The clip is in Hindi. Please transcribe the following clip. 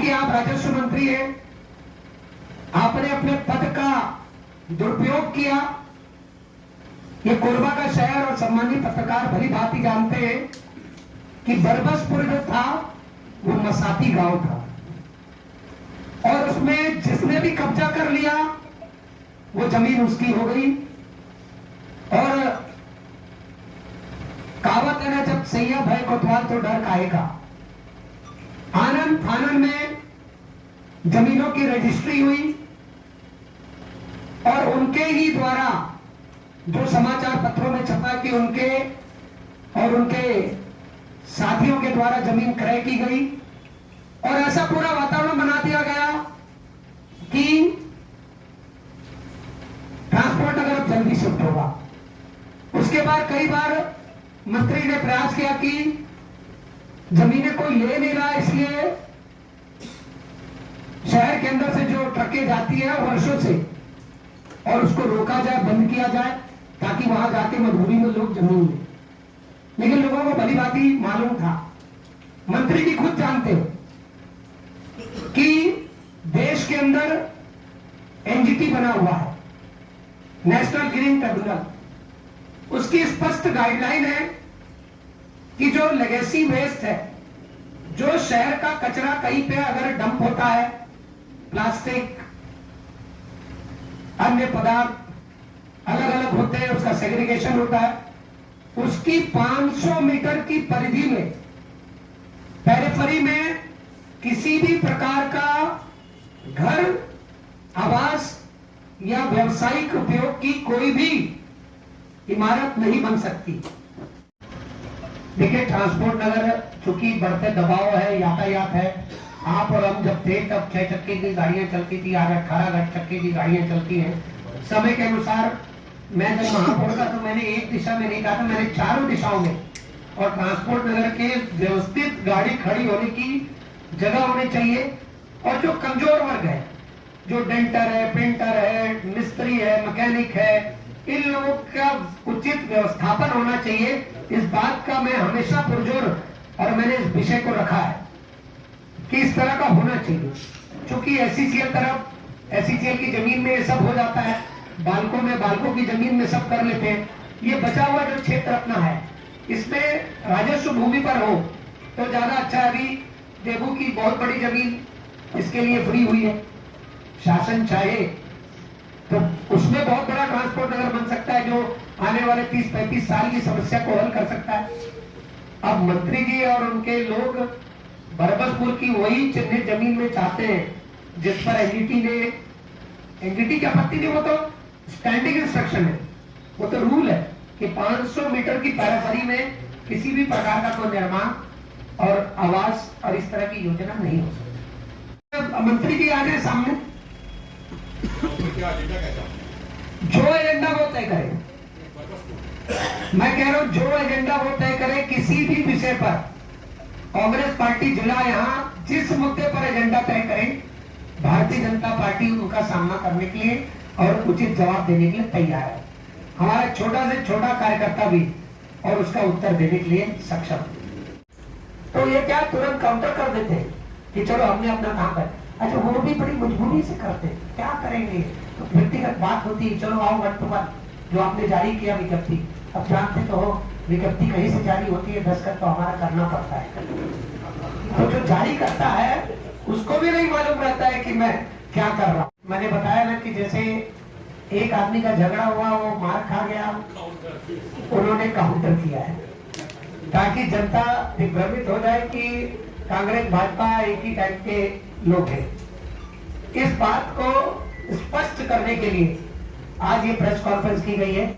कि आप राजस्व मंत्री हैं, आपने अपने पद का दुरुपयोग किया। ये कोरबा का शहर और सम्मानित पत्रकार भली भांति जानते हैं कि बरबसपुर जो था वो मसाती गांव था, और उसमें जिसने भी कब्जा कर लिया वो जमीन उसकी हो गई। और कहावत है ना, जब सैया भय कोतवाल तो डर काहेगा। आनंद फानन में जमीनों की रजिस्ट्री हुई और उनके ही द्वारा जो समाचार पत्रों में छपा कि उनके और उनके साथियों के द्वारा जमीन क्रय की गई, और ऐसा पूरा वातावरण बना दिया गया कि ट्रांसपोर्ट नगर अब जल्दी शिफ्ट होगा। उसके बाद कई बार मंत्री ने प्रयास किया कि जमीनें कोई ले नहीं रहा, इसलिए शहर के अंदर से जो ट्रकें जाती है वर्षों से, और उसको रोका जाए, बंद किया जाए, ताकि वहां जाके मजबूरी में लोग जमीन लें। लेकिन लोगों को भली भांति मालूम था, मंत्री जी खुद जानते हो कि देश के अंदर एनजीटी बना हुआ है, नेशनल ग्रीन ट्रिब्यूनल। उसकी स्पष्ट गाइडलाइन है कि जो लेगेसी वेस्ट है, जो शहर का कचरा कहीं पे अगर डंप होता है, प्लास्टिक, अन्य पदार्थ अलग अलग होते हैं, उसका सेग्रीगेशन होता है, उसकी 500 मीटर की परिधि में, पेरिफेरी में किसी भी प्रकार का घर, आवास या व्यावसायिक उपयोग की कोई भी इमारत नहीं बन सकती। देखिए, ट्रांसपोर्ट नगर चूंकि बढ़ते दबाव है, यातायात है, आप और हम जब थे तब 6 चक्के की गाड़ियां चलती थी, आज 18 चक्के की गाड़ियां चलती हैं। समय के अनुसार मैं जब महापौर था तो मैंने एक दिशा में नहीं कहा था, मैंने चारों दिशाओं में, और ट्रांसपोर्ट नगर के व्यवस्थित गाड़ी खड़ी होने की जगह होनी चाहिए। और जो कमजोर वर्ग है, जो डेंटर है, पेंटर है, मिस्त्री है, मैकेनिक है, इन लोगों का उचित व्यवस्थापन होना चाहिए। इस बात का मैं हमेशा पुरजोर, और मैंने इस विषय को रखा है कि इस तरह का होना चाहिए। क्योंकि एससीसीएल की जमीन में ये सब हो जाता है, बालकों में, बालकों की जमीन में सब कर लेते हैं। ये बचा हुआ जो क्षेत्र अपना है, इसमें राजस्व भूमि पर हो तो ज्यादा अच्छा है। अभी देवू की बहुत बड़ी जमीन इसके लिए फ्री हुई है, शासन चाहे तो उसमें बहुत बड़ा ट्रांसपोर्ट नगर बन सकता है, जो आने वाले 30-35 साल की समस्या को हल कर सकता है। अब मंत्री जी और उनके लोग बरबसपुर की वही चिन्हित जमीन में चाहते हैं जिस पर एनजीटी की आपत्ति नहीं, वो तो स्टैंडिंग इंस्ट्रक्शन है, वो तो रूल है कि 500 मीटर की पेरिफेरी में किसी भी प्रकार का कोई निर्माण और आवास और इस तरह की योजना नहीं हो सकती। मंत्री जी आ गए सामने, जो एजेंडा वो तय करे। मैं कह रहा हूं जो एजेंडा वो तय करे, किसी भी विषय पर कांग्रेस पार्टी जिला यहां जिस मुद्दे पर एजेंडा तय करे, भारतीय जनता पार्टी उनका सामना करने के लिए और उचित जवाब देने के लिए तैयार है। हमारा छोटा से छोटा कार्यकर्ता भी और उसका उत्तर देने के लिए सक्षम। तो ये क्या तुरंत काउंटर कर देते हैं कि चलो हमने अपना काम कर, अच्छा वो भी बड़ी मजबूरी से करते, क्या करेंगे, तो व्यक्तिगत बात होती है, चलो आओ 1 to 1 जो आपने जारी किया विज्ञप्ति, अब जानते तो हो विज्ञप्ति कहीं से जारी होती है, दस्तखत तो हमारा करना पड़ता है। तो जो जारी करता है उसको भी नहीं मालूम रहता है कि मैं क्या कर रहा हूं। मैंने बताया ना कि जैसे एक आदमी का झगड़ा हुआ, वो मार खा गया, उन्होंने काउंटर किया है ताकि जनता दिग्भ्रमित हो जाए कि कांग्रेस भाजपा एक ही टाइप के लोग हैं। इस बात को स्पष्ट करने के लिए आज ये प्रेस कॉन्फ्रेंस की गई है।